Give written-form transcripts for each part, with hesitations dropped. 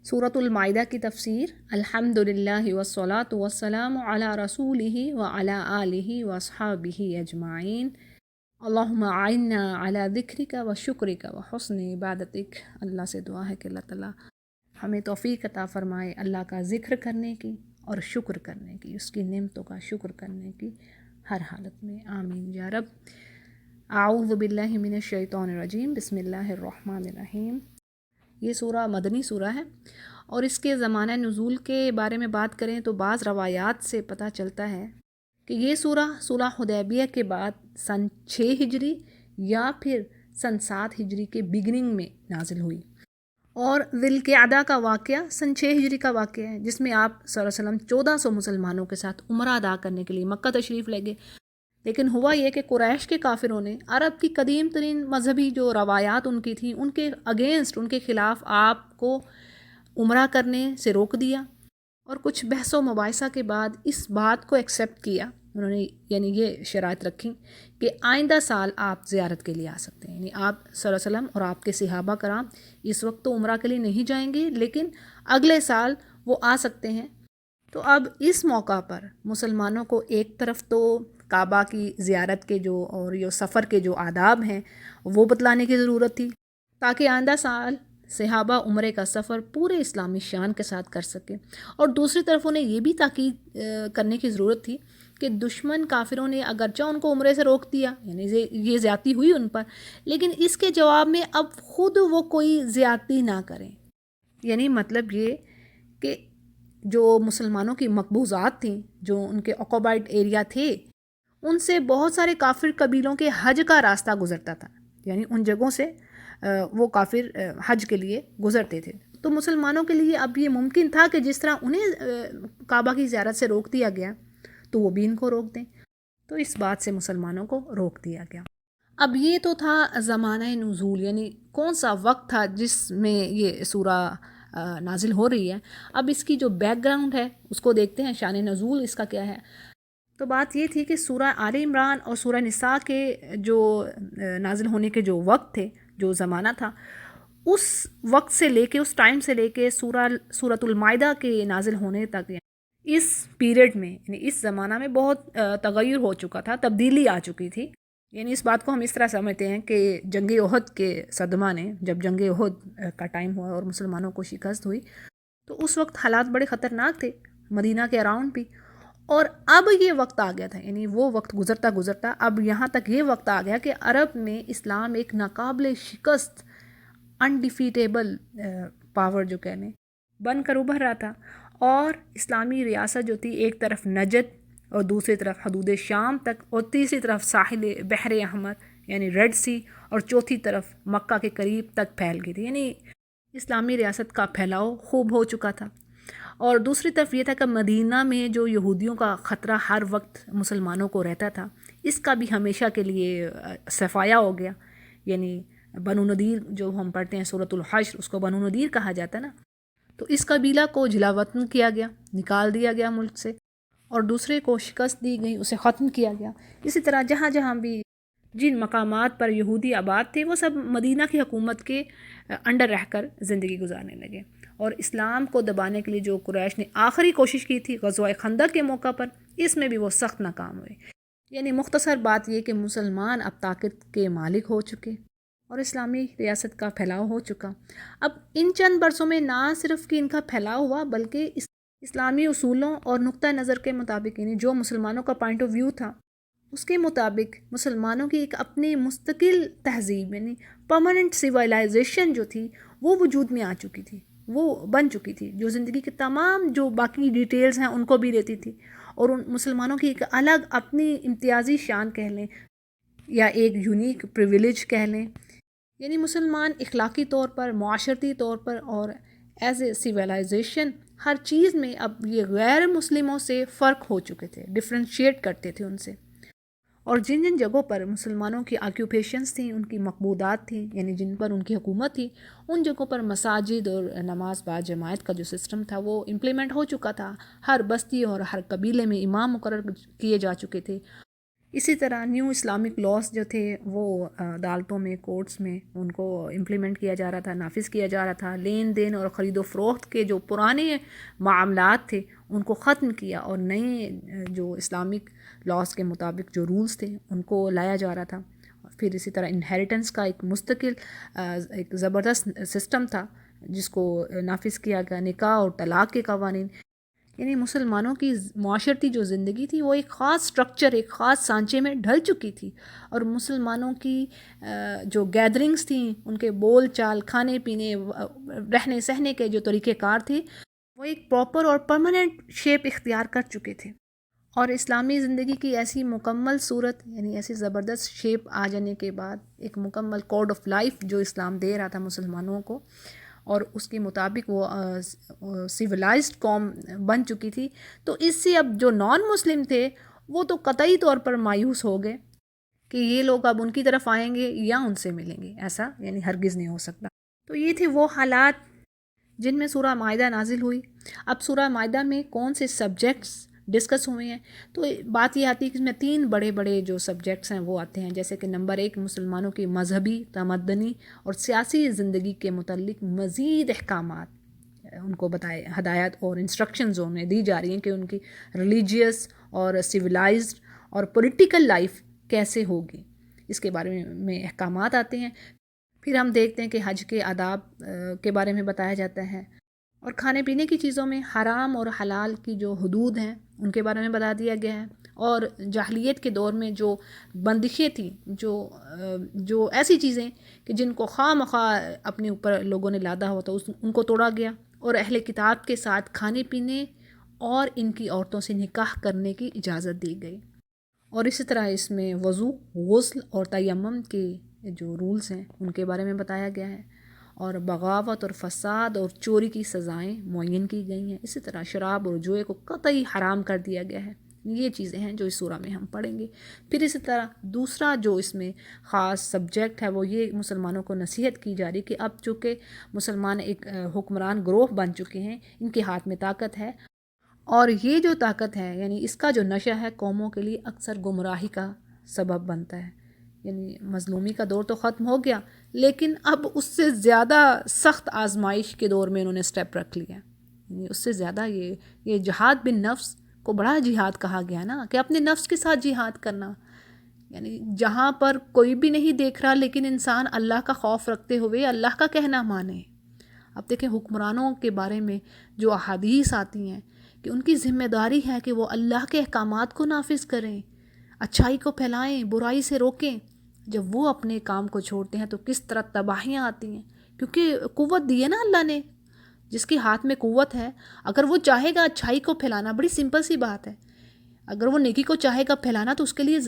سورۃ المائدہ کی تفسیر۔ الحمدللہ والصلاۃ والسلام علی رسولہ وعلی آلہ واصحابہ اجمعین۔ اللہم اعنا علی ذکرک و شکرک و حسن عبادتک۔ اللہ سے دعا ہے کہ اللہ تعالیٰ ہمیں توفیق عطا فرمائے اللہ کا ذکر کرنے کی اور شکر کرنے کی، اس کی نعمتوں کا شکر کرنے کی ہر حالت میں، آمین یا رب۔ اعوذ باللہ من الشیطان الرجیم، بسم اللہ الرحمن الرحیم۔ یہ سورہ مدنی سورہ ہے، اور اس کے زمانہ نزول کے بارے میں بات کریں تو بعض روایات سے پتہ چلتا ہے کہ یہ سورہ صلح حدیبیہ کے بعد سن 6 ہجری یا پھر سن 7 ہجری کے بگننگ میں نازل ہوئی، اور ذی القعدہ کا واقعہ سن 6 ہجری کا واقعہ ہے، جس میں آپ صلی اللہ علیہ وسلم 1400 مسلمانوں کے ساتھ عمرہ ادا کرنے کے لیے مکہ تشریف لے گئے۔ لیکن ہوا یہ کہ قریش کے کافروں نے عرب کی قدیم ترین مذہبی جو روایات ان کی تھیں، ان کے اگینسٹ، ان کے خلاف آپ کو عمرہ کرنے سے روک دیا، اور کچھ بحث و مباحثہ کے بعد اس بات کو ایکسیپٹ کیا انہوں نے، یعنی یہ شرائط رکھی کہ آئندہ سال آپ زیارت کے لیے آ سکتے ہیں، یعنی آپ صلی اللہ علیہ وسلم اور آپ کے صحابہ کرام اس وقت تو عمرہ کے لیے نہیں جائیں گے، لیکن اگلے سال وہ آ سکتے ہیں۔ تو اب اس موقع پر مسلمانوں کو ایک طرف تو کعبہ کی زیارت کے جو اور یہ سفر کے جو آداب ہیں وہ بتلانے کی ضرورت تھی، تاکہ آئندہ سال صحابہ عمرے کا سفر پورے اسلامی شان کے ساتھ کر سکیں، اور دوسری طرف انہیں یہ بھی تاکید کرنے کی ضرورت تھی کہ دشمن کافروں نے اگرچہ ان کو عمرے سے روک دیا، یعنی یہ زیادتی ہوئی ان پر، لیکن اس کے جواب میں اب خود وہ کوئی زیادتی نہ کریں۔ یعنی مطلب یہ کہ جو مسلمانوں کی مقبوضات تھیں، جو ان کے آکوپائڈ ایریا تھے، ان سے بہت سارے کافر قبیلوں کے حج کا راستہ گزرتا تھا، یعنی ان جگہوں سے وہ کافر حج کے لیے گزرتے تھے۔ تو مسلمانوں کے لیے اب یہ ممکن تھا کہ جس طرح انہیں کعبہ کی زیارت سے روک دیا گیا تو وہ بھی ان کو روک دیں، تو اس بات سے مسلمانوں کو روک دیا گیا۔ اب یہ تو تھا زمانہ نزول، یعنی کون سا وقت تھا جس میں یہ سورہ نازل ہو رہی ہے۔ اب اس کی جو بیک گراؤنڈ ہے اس کو دیکھتے ہیں، شان نزول اس کا کیا ہے۔ تو بات یہ تھی کہ سورہ آل عمران اور سورہ نساء کے جو نازل ہونے کے جو وقت تھے، جو زمانہ تھا، اس وقت سے لے کے، اس ٹائم سے لے کے سورۃ المائدہ کے نازل ہونے تک، اس پیریڈ میں، یعنی اس زمانہ میں بہت تغیر ہو چکا تھا، تبدیلی آ چکی تھی۔ یعنی اس بات کو ہم اس طرح سمجھتے ہیں کہ جنگ احد کے صدمہ نے، جب جنگ احد کا ٹائم ہوا اور مسلمانوں کو شکست ہوئی، تو اس وقت حالات بڑے خطرناک تھے مدینہ کے اراؤنڈ بھی، اور اب یہ وقت آ گیا تھا، یعنی وہ وقت گزرتا گزرتا اب یہاں تک یہ وقت آ گیا کہ عرب میں اسلام ایک ناقابل شکست، انڈیفیٹیبل پاور جو کہنے بن کر ابھر رہا تھا، اور اسلامی ریاست جو تھی ایک طرف نجد اور دوسری طرف حدود شام تک، اور تیسری طرف ساحل بحر احمر یعنی ریڈ سی، اور چوتھی طرف مکہ کے قریب تک پھیل گئی تھی، یعنی اسلامی ریاست کا پھیلاؤ خوب ہو چکا تھا۔ اور دوسری طرف یہ تھا کہ مدینہ میں جو یہودیوں کا خطرہ ہر وقت مسلمانوں کو رہتا تھا، اس کا بھی ہمیشہ کے لیے صفایا ہو گیا، یعنی بنو نذیر جو ہم پڑھتے ہیں سورۃ الحشر، اس کو بنو نذیر کہا جاتا ہے نا، تو اس قبیلہ کو جلا وطن کیا گیا، نکال دیا گیا ملک سے، اور دوسرے کو شکست دی گئی، اسے ختم کیا گیا۔ اسی طرح جہاں جہاں بھی جن مقامات پر یہودی آباد تھے، وہ سب مدینہ کی حکومت کے انڈر رہ کر زندگی گزارنے لگے، اور اسلام کو دبانے کے لیے جو قریش نے آخری کوشش کی تھی غزوہ خندق کے موقع پر، اس میں بھی وہ سخت ناکام ہوئے۔ یعنی مختصر بات یہ کہ مسلمان اب طاقت کے مالک ہو چکے، اور اسلامی ریاست کا پھیلاؤ ہو چکا۔ اب ان چند برسوں میں نہ صرف کہ ان کا پھیلاؤ ہوا، بلکہ اسلامی اصولوں اور نقطہ نظر کے مطابق، یعنی جو مسلمانوں کا پوائنٹ آف ویو تھا اس کے مطابق، مسلمانوں کی ایک اپنی مستقل تہذیب، یعنی پرماننٹ سویلائزیشن جو تھی وہ وجود میں آ چکی تھی، وہ بن چکی تھی، جو زندگی کے تمام جو باقی ڈیٹیلز ہیں ان کو بھی دیتی تھی، اور ان مسلمانوں کی ایک الگ اپنی امتیازی شان کہہ لیں یا ایک یونیک پریویلیج کہہ لیں، یعنی مسلمان اخلاقی طور پر، معاشرتی طور پر، اور ایز اے سویلائزیشن ہر چیز میں اب یہ غیر مسلموں سے فرق ہو چکے تھے، ڈفرینشیٹ کرتے تھے ان سے۔ اور جن جن جگہوں پر مسلمانوں کی آکیوپیشنز تھیں، ان کی مقبوضات تھیں، یعنی جن پر ان کی حکومت تھی، ان جگہوں پر مساجد اور نماز با جماعت کا جو سسٹم تھا وہ امپلیمنٹ ہو چکا تھا، ہر بستی اور ہر قبیلے میں امام مقرر کیے جا چکے تھے، اسی طرح نیو اسلامک لاس جو تھے وہ عدالتوں میں، کورٹس میں ان کو امپلیمنٹ کیا جا رہا تھا، نافذ کیا جا رہا تھا. لین دین اور خرید و فروخت کے جو پرانے معاملات تھے ان کو ختم کیا اور نئے جو اسلامک لاس کے مطابق جو رولز تھے ان کو لایا جا رہا تھا. پھر اسی طرح انہیریٹنس کا ایک مستقل ایک زبردست سسٹم تھا جس کو نافذ کیا گیا. نکاح اور طلاق کے قوانین، یعنی مسلمانوں کی معاشرتی جو زندگی تھی وہ ایک خاص سٹرکچر، ایک خاص سانچے میں ڈھل چکی تھی، اور مسلمانوں کی جو گیدرنگز تھیں، ان کے بول چال، کھانے پینے، رہنے سہنے کے جو طریقہ کار تھے وہ ایک پراپر اور پرماننٹ شیپ اختیار کر چکے تھے. اور اسلامی زندگی کی ایسی مکمل صورت، یعنی ایسی زبردست شیپ آ جانے کے بعد ایک مکمل کوڈ آف لائف جو اسلام دے رہا تھا مسلمانوں کو، اور اس کے مطابق وہ سیولائزڈ قوم بن چکی تھی، تو اس سے اب جو نان مسلم تھے وہ تو قطعی طور پر مایوس ہو گئے کہ یہ لوگ اب ان کی طرف آئیں گے یا ان سے ملیں گے. ایسا یعنی ہرگز نہیں ہو سکتا. تو یہ تھے وہ حالات جن میں سورہ مائدہ نازل ہوئی. اب سورہ مائدہ میں کون سے سبجیکٹس ڈسکس ہوئے ہیں؟ تو بات یہ آتی ہے کہ اس میں 3 بڑے بڑے جو سبجیکٹس ہیں وہ آتے ہیں، جیسے کہ نمبر 1 مسلمانوں کی مذہبی، تمدنی اور سیاسی زندگی کے متعلق مزید احکامات ان کو بتائے، ہدایات اور انسٹرکشنز انہیں دی جا رہی ہیں کہ ان کی ریلیجیس اور سویلائزڈ اور پولیٹیکل لائف کیسے ہوگی، اس کے بارے میں احکامات آتے ہیں. پھر ہم دیکھتے ہیں کہ حج کے آداب کے بارے میں بتایا جاتا ہے، اور کھانے پینے کی چیزوں میں حرام اور حلال کی جو حدود ہیں ان کے بارے میں بتا دیا گیا ہے. اور جاہلیت کے دور میں جو بندشیں تھیں، جو ایسی چیزیں کہ جن کو خواہ مخواہ اپنے اوپر لوگوں نے لادا ہوا تھا ان کو توڑا گیا، اور اہل کتاب کے ساتھ کھانے پینے اور ان کی عورتوں سے نکاح کرنے کی اجازت دی گئی. اور اسی طرح اس میں وضو، غسل اور تیمم کے جو رولز ہیں ان کے بارے میں بتایا گیا ہے، اور بغاوت اور فساد اور چوری کی سزائیں معین کی گئی ہیں. اسی طرح شراب اور جوئے کو قطعی حرام کر دیا گیا ہے. یہ چیزیں ہیں جو اس سورہ میں ہم پڑھیں گے. پھر اسی طرح دوسرا جو اس میں خاص سبجیکٹ ہے وہ یہ مسلمانوں کو نصیحت کی جا رہی کہ اب چونکہ مسلمان ایک حکمران گروہ بن چکے ہیں، ان کے ہاتھ میں طاقت ہے، اور یہ جو طاقت ہے یعنی اس کا جو نشہ ہے قوموں کے لیے اکثر گمراہی کا سبب بنتا ہے. یعنی مظلومی کا دور تو ختم ہو گیا، لیکن اب اس سے زیادہ سخت آزمائش کے دور میں انہوں نے سٹیپ رکھ لیا. یعنی اس سے زیادہ یہ جہاد بن نفس کو بڑا جہاد کہا گیا نا، کہ اپنے نفس کے ساتھ جہاد کرنا. یعنی جہاں پر کوئی بھی نہیں دیکھ رہا لیکن انسان اللہ کا خوف رکھتے ہوئے اللہ کا کہنا مانے. اب دیکھیں حکمرانوں کے بارے میں جو احادیث آتی ہیں کہ ان کی ذمہ داری ہے کہ وہ اللہ کے احکامات کو نافذ کریں، اچھائی کو پھیلائیں، برائی سے روکیں. جب وہ اپنے کام کو چھوڑتے ہیں تو کس طرح تباہیاں آتی ہیں، کیونکہ قوت دی ہے نا اللہ نے. جس کے ہاتھ میں قوت ہے اگر وہ چاہے گا اچھائی کو پھیلانا، بڑی سمپل سی بات ہے، اگر وہ نیکی کو چاہے گا پھیلانا تو اس کے لیے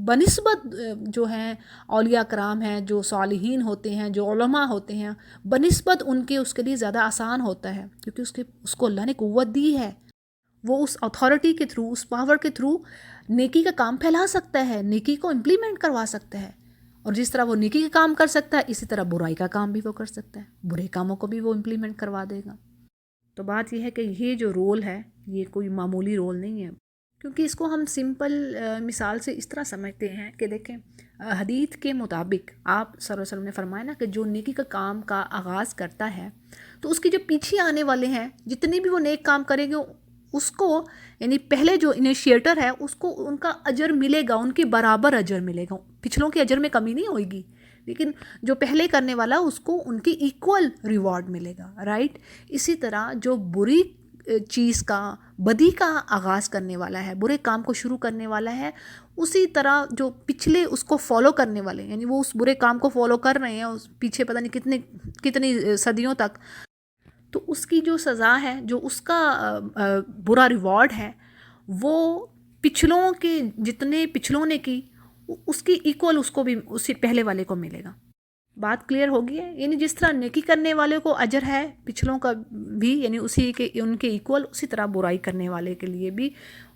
بنسبت جو ہیں اولیاء کرام ہیں، جو صالحین ہوتے ہیں، جو علماء ہوتے ہیں، بنسبت ان کے اس کے لیے زیادہ آسان ہوتا ہے، کیونکہ اس کو اللہ نے قوت دی ہے. وہ اس اتھارٹی کے تھرو، اس پاور کے تھرو نیکی کا کام پھیلا سکتا ہے، نیکی کو امپلیمنٹ کروا سکتا ہے. اور جس طرح وہ نیکی کا کام کر سکتا ہے اسی طرح برائی کا کام بھی وہ کر سکتا ہے، برے کاموں کو بھی وہ امپلیمنٹ کروا دے گا. تو بات یہ ہے کہ یہ جو رول ہے یہ کوئی معمولی رول نہیں ہے، کیونکہ اس کو ہم سمپل مثال سے اس طرح سمجھتے ہیں کہ دیکھیں حدیث کے مطابق آپ صلی اللہ علیہ وسلم نے فرمایا نا کہ جو نیکی کا کام کا آغاز کرتا ہے تو اس کے جو پیچھے آنے والے ہیں جتنے بھی وہ نیک کام کریں گے اس کو، یعنی پہلے جو انیشیٹر ہے اس کو ان کا اجر ملے گا، ان کے برابر اجر ملے گا، پچھلوں کے اجر میں کمی نہیں ہوئے گی، لیکن جو پہلے کرنے والا اس کو ان کی ایکول ریوارڈ ملے گا، رائٹ. اسی طرح جو بری چیز کا، بدی کا آغاز کرنے والا ہے، برے کام کو شروع کرنے والا ہے، اسی طرح جو پچھلے اس کو فالو کرنے والے، یعنی وہ اس برے کام کو فالو کر رہے ہیں اس پیچھے پتہ نہیں کتنی صدیوں تک، تو اس کی جو سزا ہے، جو اس کا برا ریوارڈ ہے، وہ پچھلوں کے جتنے پچھلوں نے کی اس کی ایکول اس کو بھی اسی پہلے والے کو ملے گا. بات کلیئر ہوگی ہے؟ یعنی جس طرح نیکی کرنے والے کو اجر ہے پچھلوں کا بھی، یعنی اسی کے ان کے ایکول، اسی طرح برائی کرنے والے کے لیے بھی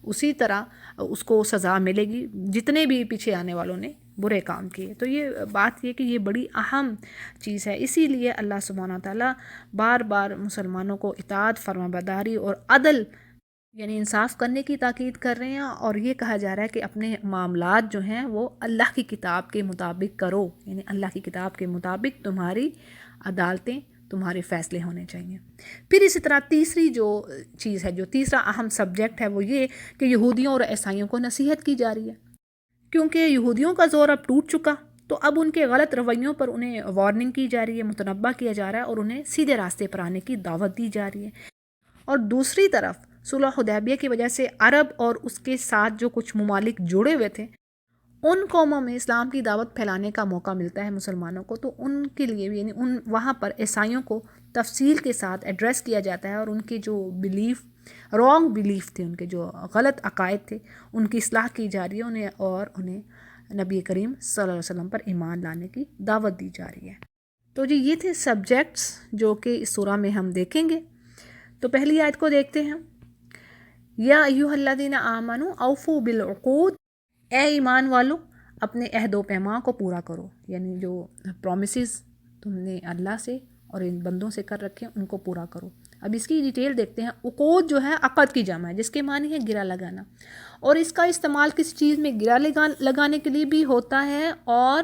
اسی طرح اس کو سزا ملے گی جتنے بھی پیچھے آنے والوں نے برے کام کیے. تو یہ بات یہ کہ یہ بڑی اہم چیز ہے، اسی لیے اللہ سبحانہ تعالیٰ بار بار مسلمانوں کو اطاعت، فرمانبرداری اور عدل یعنی انصاف کرنے کی تاکید کر رہے ہیں، اور یہ کہا جا رہا ہے کہ اپنے معاملات جو ہیں وہ اللہ کی کتاب کے مطابق کرو، یعنی اللہ کی کتاب کے مطابق تمہاری عدالتیں، تمہارے فیصلے ہونے چاہیے۔ پھر اسی طرح تیسری جو چیز ہے، جو تیسرا اہم سبجیکٹ ہے، وہ یہ کہ یہودیوں اور عیسائیوں کو نصیحت کی جا رہی ہے، کیونکہ یہودیوں کا زور اب ٹوٹ چکا، تو اب ان کے غلط رویوں پر انہیں وارننگ کی جا رہی ہے، متنبہ کیا جا رہا ہے، اور انہیں سیدھے راستے پر آنے کی دعوت دی جا رہی ہے۔ اور دوسری طرف صلح حدیبیہ کی وجہ سے عرب اور اس کے ساتھ جو کچھ ممالک جڑے ہوئے تھے، ان قوموں میں اسلام کی دعوت پھیلانے کا موقع ملتا ہے مسلمانوں کو، تو ان کے لیے بھی، یعنی وہاں پر عیسائیوں کو تفصیل کے ساتھ ایڈریس کیا جاتا ہے، اور ان کے جو رانگ بلیف تھے، ان کے جو غلط عقائد تھے، ان کی اصلاح کی جا رہی ہے، انہیں نبی کریم صلی اللہ علیہ وسلم پر ایمان لانے کی دعوت دی جا رہی ہے۔ تو جی یہ تھے سبجیکٹس جو کہ اس سورہ میں ہم دیکھیں گے۔ تو پہلی آیت کو دیکھتے ہیں، یا ایھا الذین آمنوا اوفوا بالعقود، اے ایمان والو اپنے عہد و پیمان کو پورا کرو، یعنی جو پرومسز تم نے اللہ سے اور ان بندوں سے کر رکھے ہیں ان کو پورا کرو۔ اب اس کی ڈیٹیل دیکھتے ہیں۔ عقود جو ہے عقد کی جمع ہے، جس کے معنی ہے گرہ لگانا، اور اس کا استعمال کسی چیز میں گرہ لگانے کے لیے بھی ہوتا ہے، اور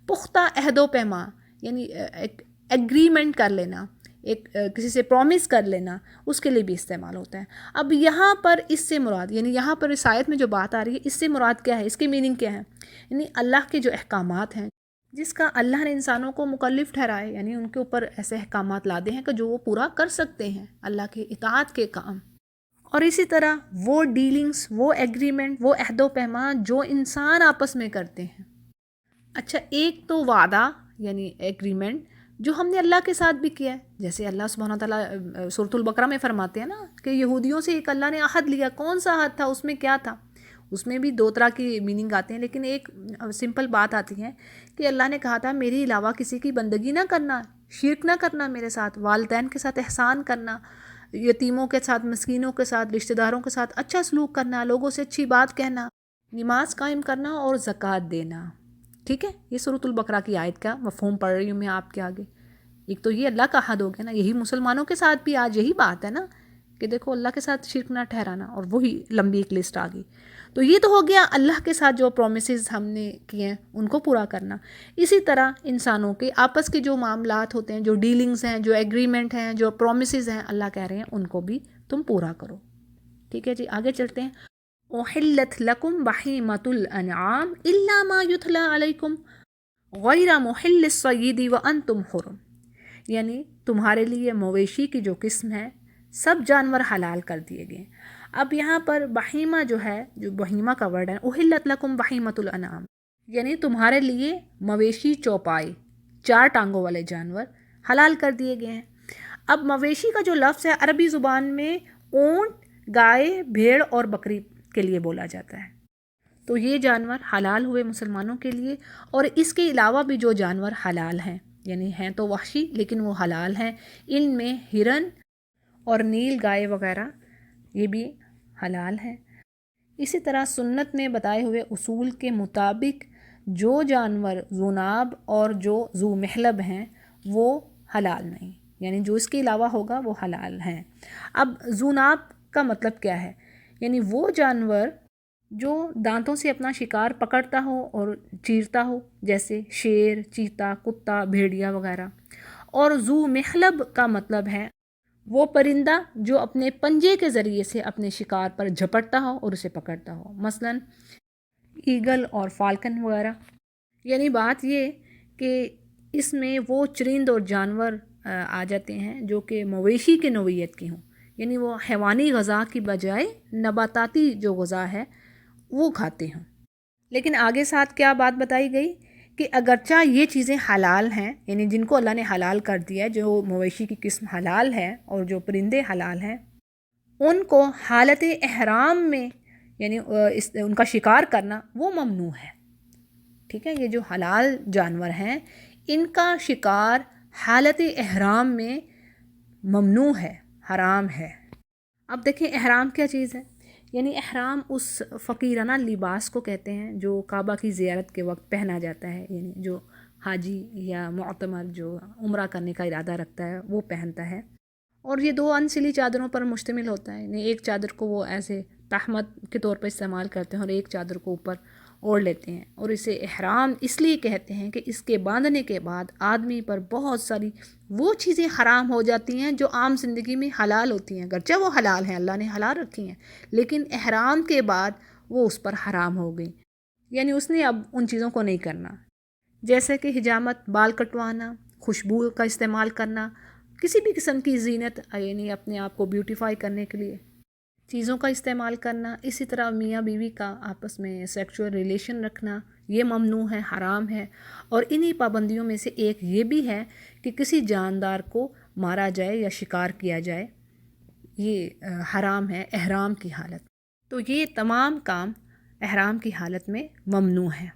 پختہ عہد و پیمان یعنی ایک ایگریمنٹ کر لینا، ایک کسی سے پرومس کر لینا، اس کے لیے بھی استعمال ہوتا ہے۔ اب یہاں پر اس سے مراد، یعنی یہاں پر اس آیت میں جو بات آ رہی ہے، اس سے مراد کیا ہے، اس کی میننگ کیا ہے؟ یعنی اللہ کے جو احکامات ہیں، جس کا اللہ نے انسانوں کو مکلف ٹھہرائے، یعنی ان کے اوپر ایسے احکامات لادے ہیں کہ جو وہ پورا کر سکتے ہیں، اللہ کے اطاعت کے کام، اور اسی طرح وہ ڈیلنگز، وہ ایگریمنٹ، وہ عہد و پیمان جو انسان آپس میں کرتے ہیں۔ اچھا، ایک تو وعدہ یعنی ایگریمنٹ جو ہم نے اللہ کے ساتھ بھی کیا ہے، جیسے اللہ سبحانہ تعالیٰ سورۃ البقرہ میں فرماتے ہیں نا کہ یہودیوں سے ایک اللہ نے عہد لیا۔ کون سا عہد تھا؟ اس میں کیا تھا؟ اس میں بھی دو طرح کی میننگ آتے ہیں، لیکن ایک سمپل بات آتی ہے کہ اللہ نے کہا تھا میرے علاوہ کسی کی بندگی نہ کرنا، شرک نہ کرنا میرے ساتھ، والدین کے ساتھ احسان کرنا، یتیموں کے ساتھ، مسکینوں کے ساتھ، رشتہ داروں کے ساتھ اچھا سلوک کرنا، لوگوں سے اچھی بات کہنا، نماز قائم کرنا اور زکوٰۃ دینا۔ ٹھیک ہے، یہ سورۃ البقرہ کی آیت کا مفہوم پڑھ رہی ہوں میں آپ کے آگے۔ ایک تو یہ اللہ کا حد ہو گیا نا، یہی مسلمانوں کے ساتھ بھی آج یہی بات ہے نا کہ دیکھو اللہ کے ساتھ شرک نہ ٹھہرانا، اور وہی لمبی ایک لسٹ آ گئی۔ تو یہ تو ہو گیا اللہ کے ساتھ جو پرومسز ہم نے کیے ہیں ان کو پورا کرنا۔ اسی طرح انسانوں کے آپس کے جو معاملات ہوتے ہیں، جو ڈیلنگز ہیں، جو ایگریمنٹ ہیں، جو پرومسز ہیں، اللہ کہہ رہے ہیں ان کو بھی تم پورا کرو۔ ٹھیک ہے جی، آگے چلتے ہیں۔ احلت لکم بہیمۃ الانعام الا ما یتلی علیکم غیر محل الصید وانتم حرم، یعنی تمہارے لیے مویشی کی جو قسم ہے سب جانور حلال کر دیے گئے۔ اب یہاں پر بہیمہ جو ہے، جو بہیمہ کا ورڈ ہے، احلت لکم بہیمۃ الانعام، یعنی تمہارے لیے مویشی چوپائے، چار ٹانگوں والے جانور حلال کر دیے گئے ہیں۔ اب مویشی کا جو لفظ ہے عربی زبان میں اونٹ، گائے، بھیڑ اور بکری کے لیے بولا جاتا ہے۔ تو یہ جانور حلال ہوئے مسلمانوں کے لیے، اور اس کے علاوہ بھی جو جانور حلال ہیں، یعنی ہیں تو وحشی لیکن وہ حلال ہیں، ان میں ہرن اور نیل گائے وغیرہ یہ بھی حلال ہیں۔ اسی طرح سنت میں بتائے ہوئے اصول کے مطابق جو جانور ذوناب اور جو ذو محلب ہیں وہ حلال نہیں، یعنی جو اس کے علاوہ ہوگا وہ حلال ہیں۔ اب ذوناب کا مطلب کیا ہے؟ یعنی وہ جانور جو دانتوں سے اپنا شکار پکڑتا ہو اور چیرتا ہو، جیسے شیر، چیتا، کتا، بھیڑیا وغیرہ۔ اور ذو محلب کا مطلب ہے وہ پرندہ جو اپنے پنجے کے ذریعے سے اپنے شکار پر جھپٹتا ہو اور اسے پکڑتا ہو، مثلاً ایگل اور فالکن وغیرہ۔ یعنی بات یہ کہ اس میں وہ چرند اور جانور آ جاتے ہیں جو کہ مویشی کے نوعیت کی ہوں، یعنی وہ حیوانی غذا کی بجائے نباتاتی جو غذا ہے وہ کھاتے ہیں۔ لیکن آگے ساتھ کیا بات بتائی گئی کہ اگرچہ یہ چیزیں حلال ہیں، یعنی جن کو اللہ نے حلال کر دیا ہے، جو مویشی کی قسم حلال ہے اور جو پرندے حلال ہیں، ان کو حالت احرام میں یعنی ان کا شکار کرنا وہ ممنوع ہے۔ ٹھیک ہے، یہ جو حلال جانور ہیں ان کا شکار حالت احرام میں ممنوع ہے، حرام ہے۔ اب دیکھیں احرام کیا چیز ہے؟ یعنی احرام اس فقیرانہ لباس کو کہتے ہیں جو کعبہ کی زیارت کے وقت پہنا جاتا ہے، یعنی جو حاجی یا معتمر جو عمرہ کرنے کا ارادہ رکھتا ہے وہ پہنتا ہے۔ اور یہ 2 انسلی چادروں پر مشتمل ہوتا ہے، یعنی ایک چادر کو وہ ایسے تہمت کے طور پر استعمال کرتے ہیں اور ایک چادر کو اوپر اوڑھ لیتے ہیں، اور اسے احرام اس لیے کہتے ہیں کہ اس کے باندھنے کے بعد آدمی پر بہت ساری وہ چیزیں حرام ہو جاتی ہیں جو عام زندگی میں حلال ہوتی ہیں، گرچہ وہ حلال ہیں، اللہ نے حلال رکھی ہیں، لیکن احرام کے بعد وہ اس پر حرام ہو گئی، یعنی اس نے اب ان چیزوں کو نہیں کرنا، جیسے کہ حجامت، بال کٹوانا، خوشبو کا استعمال کرنا، کسی بھی قسم کی زینت یعنی اپنے آپ کو بیوٹیفائی کرنے کے لیے چیزوں کا استعمال کرنا، اسی طرح میاں بیوی کا آپس میں سیکچول ریلیشن رکھنا، یہ ممنوع ہے، حرام ہے۔ اور انہی پابندیوں میں سے ایک یہ بھی ہے کہ کسی جاندار کو مارا جائے یا شکار کیا جائے، یہ حرام ہے احرام کی حالت۔ تو یہ تمام کام احرام کی حالت میں ممنوع ہے۔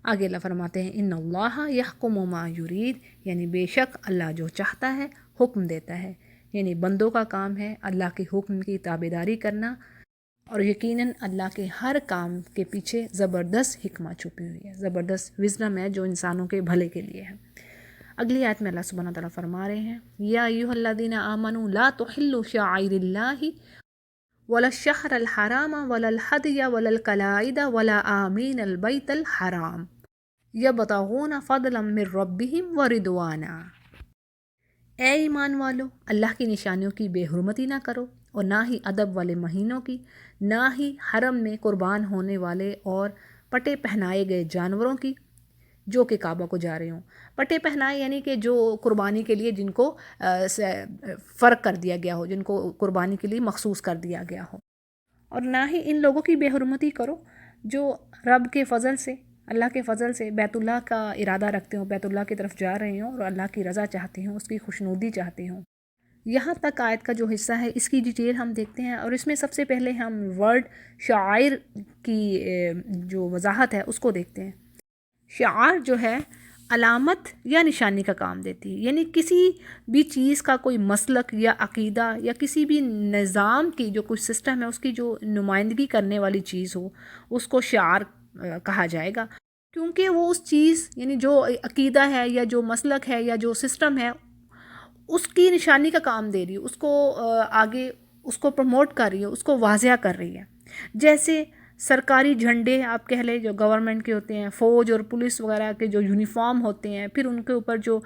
آگے اللہ فرماتے ہیں ان اللہ یحکم ما یرید، یعنی بے شک اللہ جو چاہتا ہے حکم دیتا ہے، یعنی بندوں کا کام ہے اللہ کے حکم کی تابعداری کرنا، اور یقیناً اللہ کے ہر کام کے پیچھے زبردست حکمت چھپی ہوئی ہے، زبردست وزڈم ہے جو انسانوں کے بھلے کے لیے ہے۔ اگلی آیت میں اللہ سبحانہ تعالیٰ فرما رہے ہیں یا ایھا الذین آمنوا لا تحلوا شعائر اللہ ولا الشہر الحرام ولا الہدی ولا القلائد ولا آمین البیت الحرام یبتغون فضلا من ربہم ورضوانا۔ اے ایمان والو، اللہ کی نشانیوں کی بے حرمتی نہ کرو، اور نہ ہی ادب والے مہینوں کی، نہ ہی حرم میں قربان ہونے والے اور پٹے پہنائے گئے جانوروں کی جو کہ کعبہ کو جا رہے ہوں۔ پٹے پہنائے یعنی کہ جو قربانی کے لیے جن کو فرق کر دیا گیا ہو، جن کو قربانی کے لیے مخصوص کر دیا گیا ہو، اور نہ ہی ان لوگوں کی بے حرمتی کرو جو رب کے فضل سے، اللہ کے فضل سے بیت اللہ کا ارادہ رکھتے ہوں، بیت اللہ کی طرف جا رہے ہوں اور اللہ کی رضا چاہتے ہوں، اس کی خوشنودی چاہتے ہوں۔ یہاں تک آیت کا جو حصہ ہے اس کی ڈیٹیل ہم دیکھتے ہیں، اور اس میں سب سے پہلے ہم ورڈ شعائر کی جو وضاحت ہے اس کو دیکھتے ہیں۔ شعار جو ہے علامت یا نشانی کا کام دیتی ہے، یعنی کسی بھی چیز کا کوئی مسلک یا عقیدہ یا کسی بھی نظام کی جو کچھ سسٹم ہے اس کی جو نمائندگی کرنے والی چیز ہو اس کو شعار کہا جائے گا، کیونکہ وہ اس چیز یعنی جو عقیدہ ہے یا جو مسلک ہے یا جو سسٹم ہے اس کی نشانی کا کام دے رہی ہے، اس کو آگے اس کو پروموٹ کر رہی ہے، اس کو واضح کر رہی ہے۔ جیسے سرکاری جھنڈے آپ کہہ لیں جو گورنمنٹ کے ہوتے ہیں، فوج اور پولیس وغیرہ کے جو یونیفارم ہوتے ہیں، پھر ان کے اوپر جو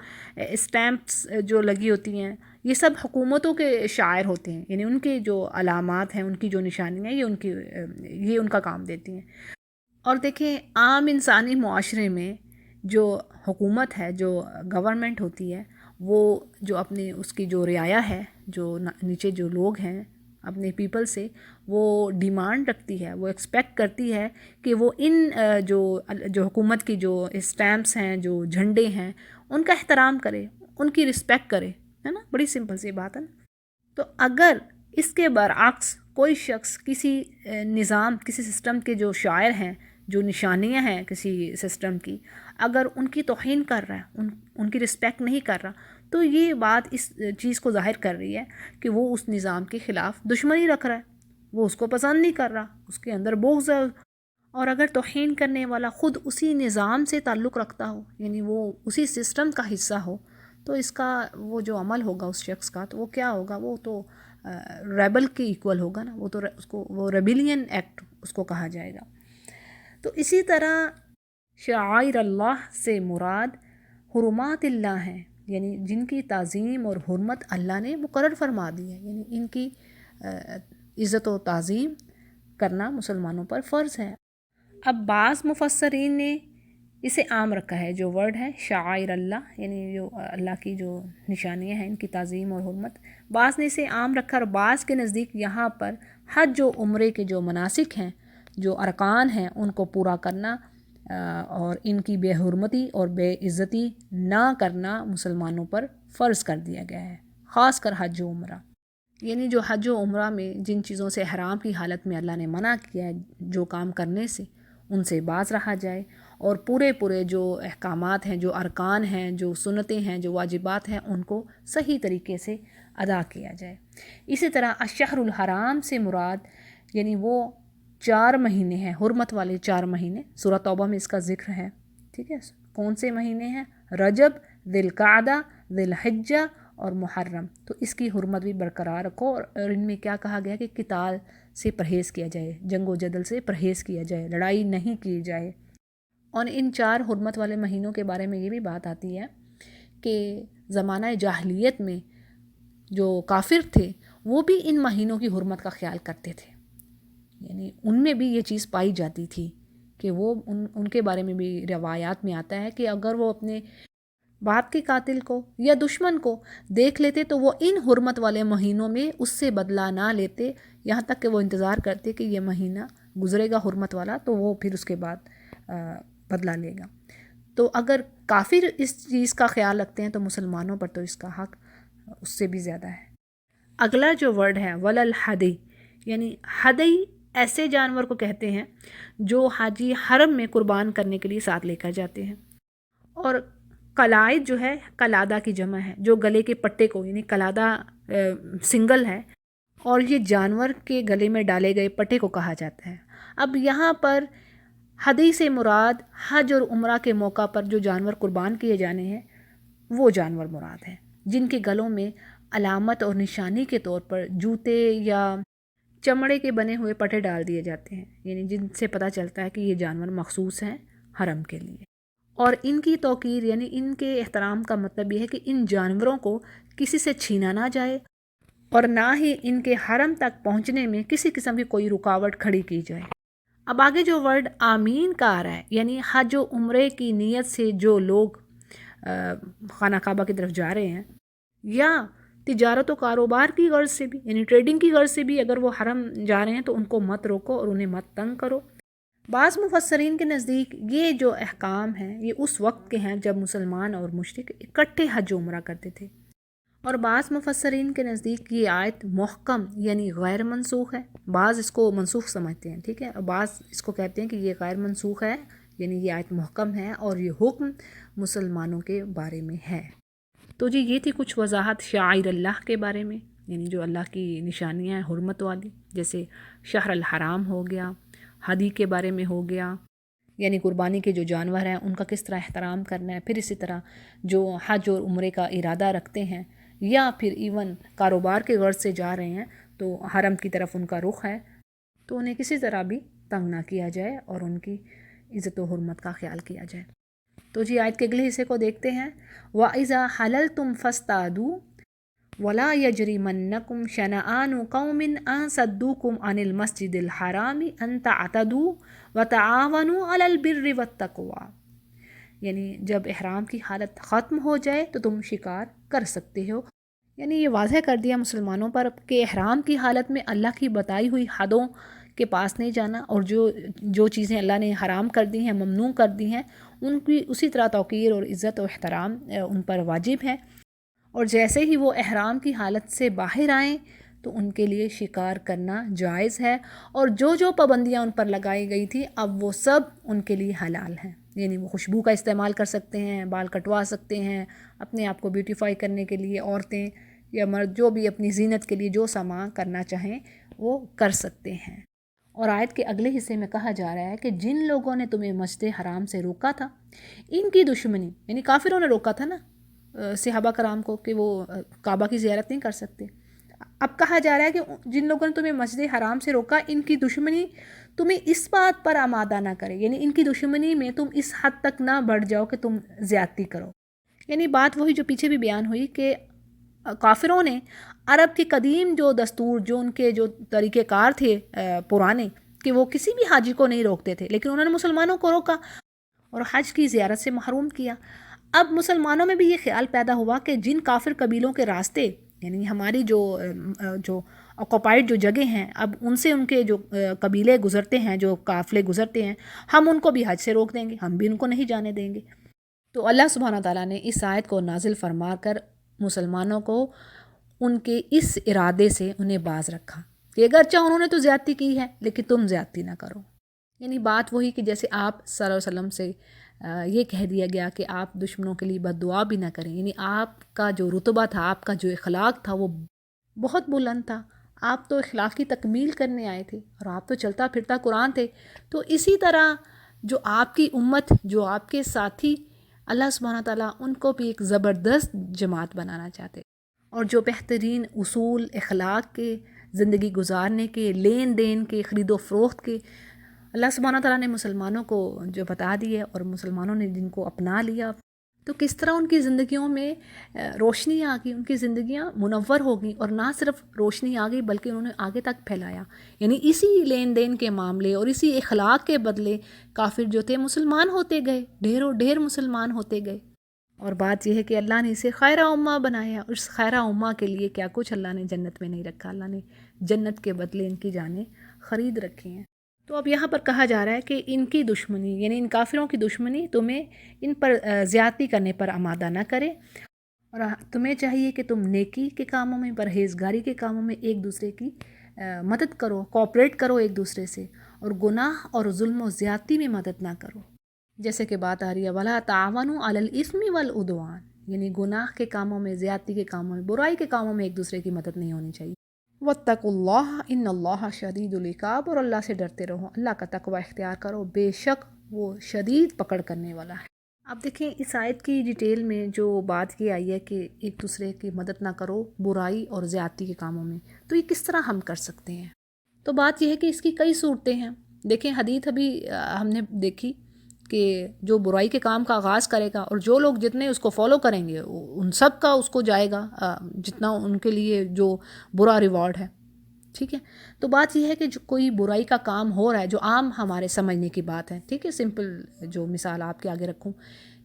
اسٹیمپس جو لگی ہوتی ہیں، یہ سب حکومتوں کے شعائر ہوتے ہیں، یعنی ان کے جو علامات ہیں، ان کی جو نشانیاں یہ ان کا کام دیتی ہیں۔ اور دیکھیں عام انسانی معاشرے میں جو حکومت ہے، جو گورنمنٹ ہوتی ہے، وہ جو اپنے اس کی جو رعایا ہے، جو نیچے جو لوگ ہیں اپنے پیپل سے، وہ ڈیمانڈ رکھتی ہے، وہ ایکسپیکٹ کرتی ہے کہ وہ ان جو حکومت کی جو اسٹیمپس ہیں، جو جھنڈے ہیں، ان کا احترام کرے، ان کی رسپیکٹ کرے، ہے نا، بڑی سمپل سی بات ہے نا۔ تو اگر اس کے برعکس کوئی شخص کسی نظام، کسی سسٹم کے جو شاعر ہیں، جو نشانیاں ہیں کسی سسٹم کی، اگر ان کی توہین کر رہا ہے، ان کی رسپیکٹ نہیں کر رہا، تو یہ بات اس چیز کو ظاہر کر رہی ہے کہ وہ اس نظام کے خلاف دشمنی رکھ رہا ہے، وہ اس کو پسند نہیں کر رہا، اس کے اندر بغض ہے۔ اور اگر توہین کرنے والا خود اسی نظام سے تعلق رکھتا ہو، یعنی وہ اسی سسٹم کا حصہ ہو، تو اس کا وہ جو عمل ہوگا اس شخص کا، تو وہ کیا ہوگا، وہ تو ریبل کے ایکول ہوگا نا، وہ تو اس کو وہ ریبیلین ایکٹ اس کو کہا جائے گا۔ تو اسی طرح شعائر اللہ سے مراد حرمات اللہ ہیں، یعنی جن کی تعظیم اور حرمت اللہ نے مقرر فرما دی ہے، یعنی ان کی عزت و تعظیم کرنا مسلمانوں پر فرض ہے۔ اب بعض مفسرین نے اسے عام رکھا ہے، جو ورڈ ہے شعائر اللہ، یعنی جو اللہ کی جو نشانیاں ہیں ان کی تعظیم اور حرمت، بعض نے اسے عام رکھا، اور بعض کے نزدیک یہاں پر حج و عمرے کے جو مناسک ہیں، جو ارکان ہیں، ان کو پورا کرنا اور ان کی بے حرمتی اور بے عزتی نہ کرنا مسلمانوں پر فرض کر دیا گیا ہے، خاص کر حج و عمرہ۔ یعنی جو حج و عمرہ میں جن چیزوں سے احرام کی حالت میں اللہ نے منع کیا ہے، جو کام کرنے سے ان سے باز رہا جائے، اور پورے جو احکامات ہیں، جو ارکان ہیں، جو سنتیں ہیں، جو واجبات ہیں، ان کو صحیح طریقے سے ادا کیا جائے۔ اسی طرح الشہر الحرام سے مراد یعنی وہ 4 مہینے ہیں، حرمت والے 4 مہینے، سورہ توبہ میں اس کا ذکر ہے، ٹھیک ہے۔ کون سے مہینے ہیں؟ رجب، ذی القعدہ، ذی الحجہ اور محرم، تو اس کی حرمت بھی برقرار رکھو، اور ان میں کیا کہا گیا کہ قتال سے پرہیز کیا جائے، جنگ و جدل سے پرہیز کیا جائے، لڑائی نہیں کی جائے۔ اور ان 4 حرمت والے مہینوں کے بارے میں یہ بھی بات آتی ہے کہ زمانہ جاہلیت میں جو کافر تھے وہ بھی ان مہینوں کی حرمت کا خیال کرتے تھے، یعنی ان میں بھی یہ چیز پائی جاتی تھی کہ وہ ان کے بارے میں بھی روایات میں آتا ہے کہ اگر وہ اپنے باپ کے قاتل کو یا دشمن کو دیکھ لیتے تو وہ ان حرمت والے مہینوں میں اس سے بدلہ نہ لیتے، یہاں تک کہ وہ انتظار کرتے کہ یہ مہینہ گزرے گا حرمت والا تو وہ پھر اس کے بعد بدلہ لے گا۔ تو اگر کافر اس چیز کا خیال رکھتے ہیں تو مسلمانوں پر تو اس کا حق اس سے بھی زیادہ ہے۔ اگلا جو ورڈ ہے وللحدی، یعنی ہدی ایسے جانور کو کہتے ہیں جو حاجی حرم میں قربان کرنے کے لیے ساتھ لے کر جاتے ہیں۔ اور قلائد جو ہے قلادہ کی جمع ہے، جو گلے کے پٹے کو، یعنی قلادہ سنگل ہے اور یہ جانور کے گلے میں ڈالے گئے پٹے کو کہا جاتا ہے۔ اب یہاں پر ہدی سے مراد حج اور عمرہ کے موقع پر جو جانور قربان کیے جانے ہیں وہ جانور مراد ہیں، جن کے گلوں میں علامت اور نشانی کے طور پر جوتے یا چمڑے کے بنے ہوئے پٹے ڈال دیے جاتے ہیں، یعنی جن سے پتہ چلتا ہے کہ یہ جانور مخصوص ہیں حرم کے لیے۔ اور ان کی توقیر یعنی ان کے احترام کا مطلب یہ ہے کہ ان جانوروں کو کسی سے چھینا نہ جائے اور نہ ہی ان کے حرم تک پہنچنے میں کسی قسم کی کوئی رکاوٹ کھڑی کی جائے۔ اب آگے جو ورڈ آمین کا آ رہا ہے، یعنی حج و عمرے کی نیت سے جو لوگ خانہ کعبہ کی طرف جا رہے ہیں یا تجارت و کاروبار کی غرض سے بھی، یعنی ٹریڈنگ کی غرض سے بھی اگر وہ حرم جا رہے ہیں تو ان کو مت روکو اور انہیں مت تنگ کرو۔ بعض مفسرین کے نزدیک یہ جو احکام ہیں یہ اس وقت کے ہیں جب مسلمان اور مشرک اکٹھے حج و عمرہ کرتے تھے، اور بعض مفسرین کے نزدیک یہ آیت محکم یعنی غیر منسوخ ہے، بعض اس کو منسوخ سمجھتے ہیں، ٹھیک ہے، اور بعض اس کو کہتے ہیں کہ یہ غیر منسوخ ہے، یعنی یہ آیت محکم ہے اور یہ حکم مسلمانوں کے بارے میں ہے۔ تو جی یہ تھی کچھ وضاحت شعائر اللہ کے بارے میں، یعنی جو اللہ کی نشانیاں ہیں حرمت والی، جیسے شہر الحرام ہو گیا، ہدی کے بارے میں ہو گیا، یعنی قربانی کے جو جانور ہیں ان کا کس طرح احترام کرنا ہے، پھر اسی طرح جو حج اور عمرے کا ارادہ رکھتے ہیں یا پھر ایون کاروبار کے غرض سے جا رہے ہیں تو حرم کی طرف ان کا رخ ہے تو انہیں کسی طرح بھی تنگ نہ کیا جائے اور ان کی عزت و حرمت کا خیال کیا جائے۔ تو جی آیت کے اگلے حصے کو دیکھتے ہیں، وَإِذَا حَلَلْتُمْ فَاسْتَعْدُوا وَلَا يَجْرِمَنَّكُمْ شَنَآنُ قَوْمٍ أَن صَدُّوكُمْ عَنِ الْمَسْجِدِ الْحَرَامِ أَن تَعْتَدُوا وَتَعَاوَنُوا عَلَى الْبِرِّ وَالتَّقْوَىٰ، یعنی جب احرام کی حالت ختم ہو جائے تو تم شکار کر سکتے ہو، یعنی یہ واضح کر دیا مسلمانوں پر کہ احرام کی حالت میں اللہ کی بتائی ہوئی حدوں کے پاس نہیں جانا، اور جو چیزیں اللہ نے حرام کر دی ہیں، ممنوع کر دی ہیں، ان کی اسی طرح توقیر اور عزت و احترام ان پر واجب ہے، اور جیسے ہی وہ احرام کی حالت سے باہر آئیں تو ان کے لیے شکار کرنا جائز ہے، اور جو پابندیاں ان پر لگائی گئی تھی اب وہ سب ان کے لیے حلال ہیں، یعنی وہ خوشبو کا استعمال کر سکتے ہیں، بال کٹوا سکتے ہیں، اپنے آپ کو بیوٹیفائی کرنے کے لیے عورتیں یا مرد جو بھی اپنی زینت کے لیے جو سامان کرنا چاہیں وہ کر سکتے ہیں۔ اور آیت کے اگلے حصے میں کہا جا رہا ہے کہ جن لوگوں نے تمہیں مسجد حرام سے روکا تھا، ان کی دشمنی، یعنی کافروں نے روکا تھا نا صحابہ کرام کو کہ وہ کعبہ کی زیارت نہیں کر سکتے، اب کہا جا رہا ہے کہ جن لوگوں نے تمہیں مسجد حرام سے روکا ان کی دشمنی تمہیں اس بات پر آمادہ نہ کرے، یعنی ان کی دشمنی میں تم اس حد تک نہ بڑھ جاؤ کہ تم زیادتی کرو، یعنی بات وہی جو پیچھے بھی بیان ہوئی کہ کافروں نے عرب کے قدیم جو دستور، جو ان کے جو طریقہ کار تھے پرانے، کہ وہ کسی بھی حاجی کو نہیں روکتے تھے، لیکن انہوں نے مسلمانوں کو روکا اور حج کی زیارت سے محروم کیا۔ اب مسلمانوں میں بھی یہ خیال پیدا ہوا کہ جن کافر قبیلوں کے راستے، یعنی ہماری جو آکوپائڈ جو جگہ ہیں، اب ان سے ان کے جو قبیلے گزرتے ہیں، جو قافلے گزرتے ہیں، ہم ان کو بھی حج سے روک دیں گے، ہم بھی ان کو نہیں جانے دیں گے۔ تو اللہ سبحانہ تعالیٰ نے اس آیت کو نازل فرما کر مسلمانوں کو ان کے اس ارادے سے انہیں باز رکھا کہ اگرچہ انہوں نے تو زیادتی کی ہے لیکن تم زیادتی نہ کرو، یعنی بات وہی کہ جیسے آپ صلی اللہ علیہ وسلم سے یہ کہہ دیا گیا کہ آپ دشمنوں کے لیے بد دعا بھی نہ کریں، یعنی آپ کا جو رتبہ تھا، آپ کا جو اخلاق تھا وہ بہت بلند تھا، آپ تو اخلاق کی تکمیل کرنے آئے تھے اور آپ تو چلتا پھرتا قرآن تھے، تو اسی طرح جو آپ کی امت، جو آپ کے ساتھی، اللہ سبحانہ تعالیٰ ان کو بھی ایک زبردست جماعت بنانا چاہتے، اور جو بہترین اصول اخلاق کے، زندگی گزارنے کے، لین دین کے، خرید و فروخت کے اللہ سبحانہ تعالیٰ نے مسلمانوں کو جو بتا دیے اور مسلمانوں نے جن کو اپنا لیا، تو کس طرح ان کی زندگیوں میں روشنی آ گئی، ان کی زندگیاں منور ہو گئیں، اور نہ صرف روشنی آ گئی بلکہ انہوں نے آگے تک پھیلایا۔ یعنی اسی لین دین کے معاملے اور اسی اخلاق کے بدلے کافر جو تھے مسلمان ہوتے گئے، ڈھیروں ڈھیر مسلمان ہوتے گئے۔ اور بات یہ ہے کہ اللہ نے اسے خیرہ امہ بنایا، اور اس خیرہ امہ کے لیے کیا کچھ اللہ نے جنت میں نہیں رکھا، اللہ نے جنت کے بدلے ان کی جانیں خرید رکھی ہیں۔ تو اب یہاں پر کہا جا رہا ہے کہ ان کی دشمنی، یعنی ان کافروں کی دشمنی تمہیں ان پر زیادتی کرنے پر آمادہ نہ کرے، اور تمہیں چاہیے کہ تم نیکی کے کاموں میں، پرہیزگاری کے کاموں میں ایک دوسرے کی مدد کرو، کوآپریٹ کرو ایک دوسرے سے، اور گناہ اور ظلم و زیادتی میں مدد نہ کرو۔ جیسے کہ بات آ رہی ہے وَلَا تَعَاوَنُوا عَلَى الْإِثْمِ وَالْعُدْوَانِ، یعنی گناہ کے کاموں میں، زیادتی کے کاموں میں، برائی کے کاموں میں ایک دوسرے کی مدد نہیں ہونی چاہیے۔ وَاتَّقُوا اللَّهَ إِنَّ اللَّهَ شَدِيدُ الْعِقَابِ، اور اللہ سے ڈرتے رہو، اللہ کا تقوی اختیار کرو، بے شک وہ شدید پکڑ کرنے والا ہے۔ اب دیکھیں اس آیت کی ڈیٹیل میں جو بات یہ آئی ہے کہ ایک دوسرے کی مدد نہ کرو برائی اور زیادتی کے کاموں میں، تو یہ کس طرح ہم کر سکتے ہیں؟ تو بات یہ ہے کہ اس کی کئی صورتیں ہیں۔ دیکھیں حدیث ابھی ہم نے دیکھی کہ جو برائی کے کام کا آغاز کرے گا، اور جو لوگ جتنے اس کو فالو کریں گے ان سب کا اس کو جائے گا جتنا ان کے لیے جو برا ریوارڈ ہے، ٹھیک ہے۔ تو بات یہ ہے کہ جو کوئی برائی کا کام ہو رہا ہے، جو عام ہمارے سمجھنے کی بات ہے، ٹھیک ہے، سمپل جو مثال آپ کے آگے رکھوں،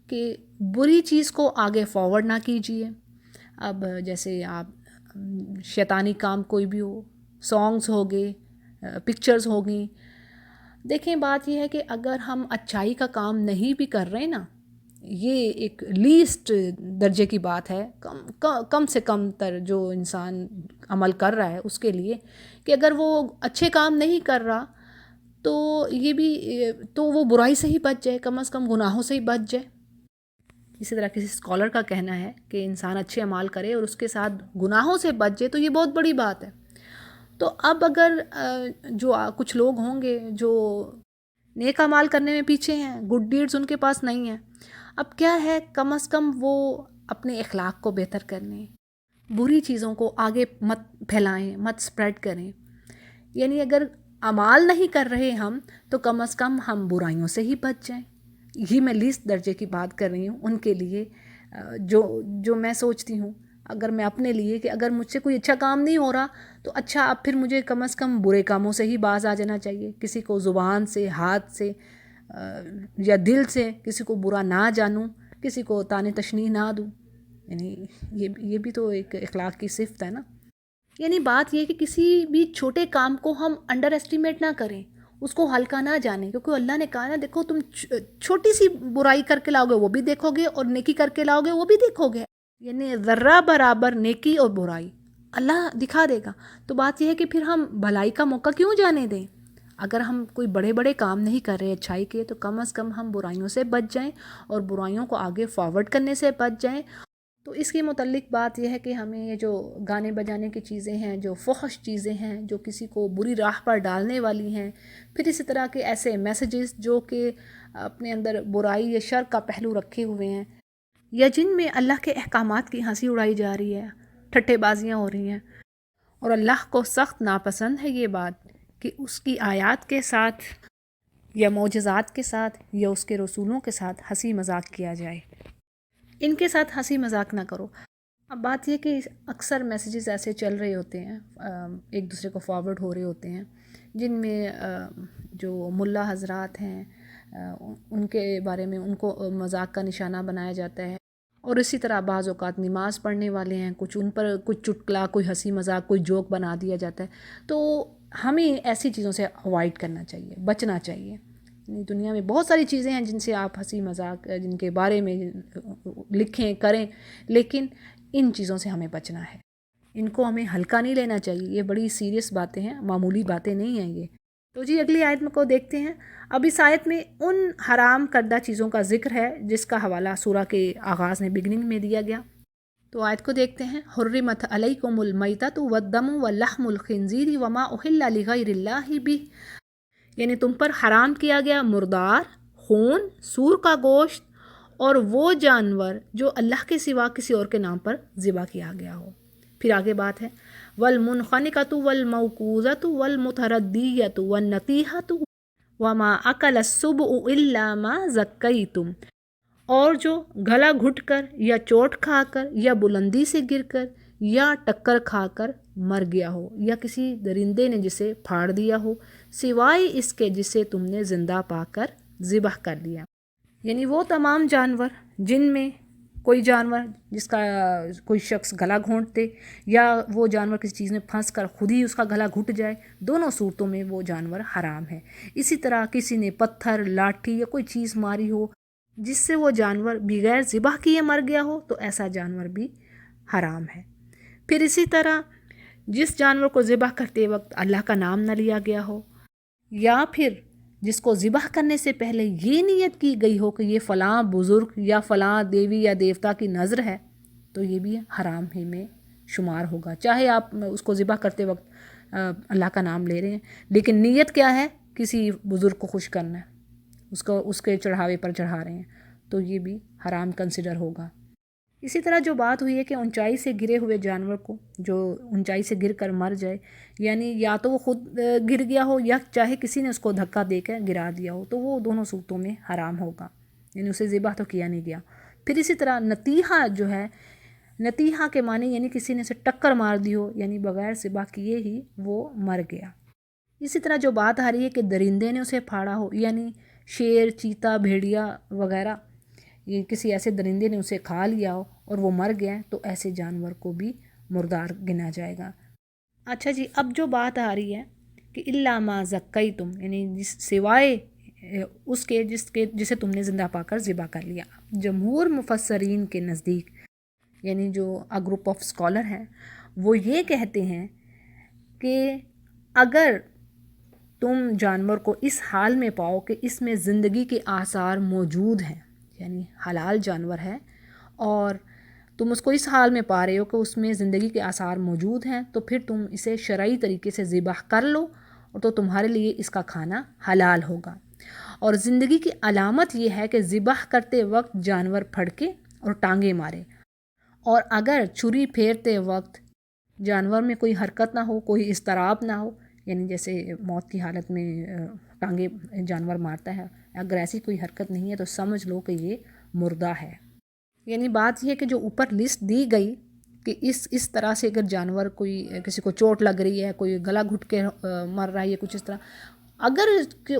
کہ بری چیز کو آگے فارورڈ نہ کیجیے۔ اب جیسے آپ شیطانی کام کوئی بھی ہو، سانگز ہو گئے، پکچرز ہو گئیں، دیکھیں بات یہ ہے کہ اگر ہم اچھائی کا کام نہیں بھی کر رہے نا، یہ ایک لیسٹ درجے کی بات ہے، کم سے کم تر جو انسان عمل کر رہا ہے اس کے لیے، کہ اگر وہ اچھے کام نہیں کر رہا تو یہ بھی تو وہ برائی سے ہی بچ جائے، کم از کم گناہوں سے ہی بچ جائے۔ اسی طرح کسی اسکالر کا کہنا ہے کہ انسان اچھے اعمال کرے اور اس کے ساتھ گناہوں سے بچ جائے تو یہ بہت بڑی بات ہے۔ تو اب اگر جو کچھ لوگ ہوں گے جو نیک اعمال کرنے میں پیچھے ہیں، گڈ ڈیڈز ان کے پاس نہیں ہیں، اب کیا ہے، کم از کم وہ اپنے اخلاق کو بہتر کرنے، بری چیزوں کو آگے مت پھیلائیں، مت سپریڈ کریں۔ یعنی اگر اعمال نہیں کر رہے ہم تو کم از کم ہم برائیوں سے ہی بچ جائیں۔ یہ میں لیسٹ درجے کی بات کر رہی ہوں ان کے لیے، جو میں سوچتی ہوں اگر میں اپنے لیے، کہ اگر مجھ سے کوئی اچھا کام نہیں ہو رہا تو اچھا اب پھر مجھے کم از کم برے کاموں سے ہی باز آ جانا چاہیے، کسی کو زبان سے، ہاتھ سے یا دل سے کسی کو برا نہ جانوں، کسی کو طعن تشنیع نہ دوں۔ یعنی یہ بھی تو ایک اخلاق کی صفت ہے نا۔ یعنی بات یہ کہ کسی بھی چھوٹے کام کو ہم انڈر ایسٹیمیٹ نہ کریں، اس کو ہلکا نہ جانیں، کیونکہ اللہ نے کہا نا، دیکھو تم چھوٹی سی برائی کر کے لاؤ گے وہ بھی دیکھو گے، اور نیکی کر کے لاؤ گے وہ بھی دیکھو گے، یعنی ذرہ برابر نیکی اور برائی اللہ دکھا دے گا۔ تو بات یہ ہے کہ پھر ہم بھلائی کا موقع کیوں جانے دیں؟ اگر ہم کوئی بڑے بڑے کام نہیں کر رہے اچھائی کے تو کم از کم ہم برائیوں سے بچ جائیں اور برائیوں کو آگے فارورڈ کرنے سے بچ جائیں۔ تو اس کے متعلق بات یہ ہے کہ ہمیں یہ جو گانے بجانے کی چیزیں ہیں، جو فحش چیزیں ہیں، جو کسی کو بری راہ پر ڈالنے والی ہیں، پھر اسی طرح کے ایسے میسیجز جو کہ اپنے اندر برائی یا شر کا پہلو رکھے ہوئے ہیں، یا جن میں اللہ کے احکامات کی ہنسی اڑائی جا رہی ہے، ٹھٹے بازیاں ہو رہی ہیں، اور اللہ کو سخت ناپسند ہے یہ بات کہ اس کی آیات کے ساتھ یا معجزات کے ساتھ یا اس کے رسولوں کے ساتھ ہنسی مذاق کیا جائے۔ ان کے ساتھ ہنسی مذاق نہ کرو۔ اب بات یہ کہ اکثر میسیجز ایسے چل رہے ہوتے ہیں، ایک دوسرے کو فارورڈ ہو رہے ہوتے ہیں، جن میں جو ملا حضرات ہیں ان کے بارے میں ان کو مذاق کا نشانہ بنایا جاتا ہے، اور اسی طرح بعض اوقات نماز پڑھنے والے ہیں، کچھ ان پر کچھ چٹکلا، کوئی ہنسی مذاق، کوئی جوک بنا دیا جاتا ہے۔ تو ہمیں ایسی چیزوں سے اوائڈ کرنا چاہیے، بچنا چاہیے۔ دنیا میں بہت ساری چیزیں ہیں جن سے آپ ہنسی مذاق جن کے بارے میں لکھیں کریں، لیکن ان چیزوں سے ہمیں بچنا ہے، ان کو ہمیں ہلکا نہیں لینا چاہیے، یہ بڑی سیریس باتیں ہیں، معمولی باتیں نہیں ہیں یہ۔ تو جی اگلی آیت میں کو دیکھتے ہیں۔ اب اس آیت میں ان حرام کردہ چیزوں کا ذکر ہے جس کا حوالہ سورہ کے آغاز میں بگننگ میں دیا گیا۔ تو آیت کو دیکھتے ہیں۔ حرمت علیکم المیتۃ والدم ولحم الخنزیر وما اہل لغیر اللہ بہ، یعنی تم پر حرام کیا گیا مردار، خون، سور کا گوشت اور وہ جانور جو اللہ کے سوا کسی اور کے نام پر ذبح کیا گیا ہو۔ پھر آگے بات ہے والمنخنقۃ والموقوذۃ والمتردیۃ والنطیحۃ وما اکل السبع الا ما ذکیتم، اور جو گلا گھٹ کر یا چوٹ کھا کر یا بلندی سے گر کر یا ٹکر کھا کر مر گیا ہو، یا کسی درندے نے جسے پھاڑ دیا ہو، سوائے اس کے جسے تم نے زندہ پا کر ذبح کر لیا، یعنی وہ تمام جانور جن میں کوئی جانور جس کا کوئی شخص گلا گھونٹ دے، یا وہ جانور کسی چیز میں پھنس کر خود ہی اس کا گلا گھٹ جائے، دونوں صورتوں میں وہ جانور حرام ہے۔ اسی طرح کسی نے پتھر، لاٹھی یا کوئی چیز ماری ہو جس سے وہ جانور بغیر ذبح کیے مر گیا ہو، تو ایسا جانور بھی حرام ہے۔ پھر اسی طرح جس جانور کو ذبح کرتے وقت اللہ کا نام نہ لیا گیا ہو، یا پھر جس کو ذبح کرنے سے پہلے یہ نیت کی گئی ہو کہ یہ فلاں بزرگ یا فلاں دیوی یا دیوتا کی نذر ہے، تو یہ بھی حرام ہی میں شمار ہوگا۔ چاہے آپ اس کو ذبح کرتے وقت اللہ کا نام لے رہے ہیں، لیکن نیت کیا ہے؟ کسی بزرگ کو خوش کرنا ہے، اس کے چڑھاوے پر چڑھا رہے ہیں، تو یہ بھی حرام کنسیڈر ہوگا۔ اسی طرح جو بات ہوئی ہے کہ اونچائی سے گرے ہوئے جانور کو، جو اونچائی سے گر کر مر جائے، یعنی یا تو وہ خود گر گیا ہو یا چاہے کسی نے اس کو دھکا دے کر گرا دیا ہو، تو وہ دونوں صورتوں میں حرام ہوگا، یعنی اسے ذبح تو کیا نہیں گیا۔ پھر اسی طرح نتیحہ جو ہے، نتیحہ کے معنی یعنی کسی نے اسے ٹکر مار دی ہو، یعنی بغیر ذبح کیے ہی وہ مر گیا۔ اسی طرح جو بات آ رہی ہے کہ درندے نے اسے پھاڑا ہو، یعنی شیر، چیتا، بھیڑیا وغیرہ، یہ کسی ایسے درندے نے اسے کھا لیا ہو اور وہ مر گیا، تو ایسے جانور کو بھی مردار گنا جائے گا۔ اچھا جی، اب جو بات آ رہی ہے کہ الا ما ذکیتم، یعنی سوائے اس کے جسے تم نے زندہ پا کر ذبح کر لیا۔ جمہور مفسرین کے نزدیک، یعنی جو گروپ آف اسکالر ہیں، وہ یہ کہتے ہیں کہ اگر تم جانور کو اس حال میں پاؤ کہ اس میں زندگی کے آثار موجود ہیں، یعنی حلال جانور ہے، اور تم اس کو اس حال میں پا رہے ہو کہ اس میں زندگی کے آثار موجود ہیں، تو پھر تم اسے شرعی طریقے سے ذبح کر لو، اور تو تمہارے لیے اس کا کھانا حلال ہوگا۔ اور زندگی کی علامت یہ ہے کہ ذبح کرتے وقت جانور پھڑکے اور ٹانگیں مارے، اور اگر چھری پھیرتے وقت جانور میں کوئی حرکت نہ ہو، کوئی اضطراب نہ ہو، یعنی جیسے موت کی حالت میں ٹانگیں جانور مارتا ہے، اگر ایسی کوئی حرکت نہیں ہے تو سمجھ لو کہ یہ مردہ ہے۔ یعنی بات یہ ہے کہ جو اوپر لسٹ دی گئی کہ اس طرح سے اگر جانور کوئی کسی کو چوٹ لگ رہی ہے، کوئی گلا گھٹ کے مر رہا ہے یا کچھ اس طرح، اگر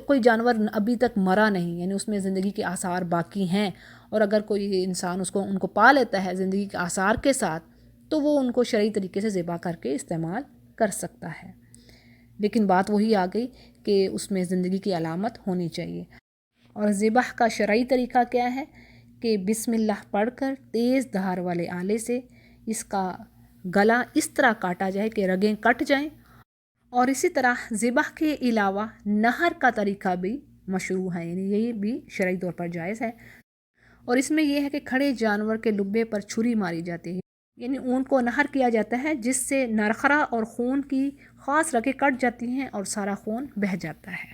کوئی جانور ابھی تک مرا نہیں، یعنی اس میں زندگی کے آثار باقی ہیں، اور اگر کوئی انسان ان کو پا لیتا ہے زندگی کے آثار کے ساتھ، تو وہ ان کو شرعی طریقے سے ذبح کر کے استعمال کر سکتا ہے۔ لیکن بات وہی آ گئی کہ اس میں زندگی کی علامت ہونی چاہیے۔ اور ذبح کا شرعی طریقہ کیا ہے کہ بسم اللہ پڑھ کر تیز دھار والے آلے سے اس کا گلا اس طرح کاٹا جائے کہ رگیں کٹ جائیں، اور اسی طرح ذبح کے علاوہ نہر کا طریقہ بھی مشروع ہے، یعنی یہی بھی شرعی طور پر جائز ہے۔ اور اس میں یہ ہے کہ کھڑے جانور کے لبے پر چھری ماری جاتی ہے، یعنی اونٹ کو نہر کیا جاتا ہے، جس سے نرخرا اور خون کی خاص رگیں کٹ جاتی ہیں اور سارا خون بہہ جاتا ہے۔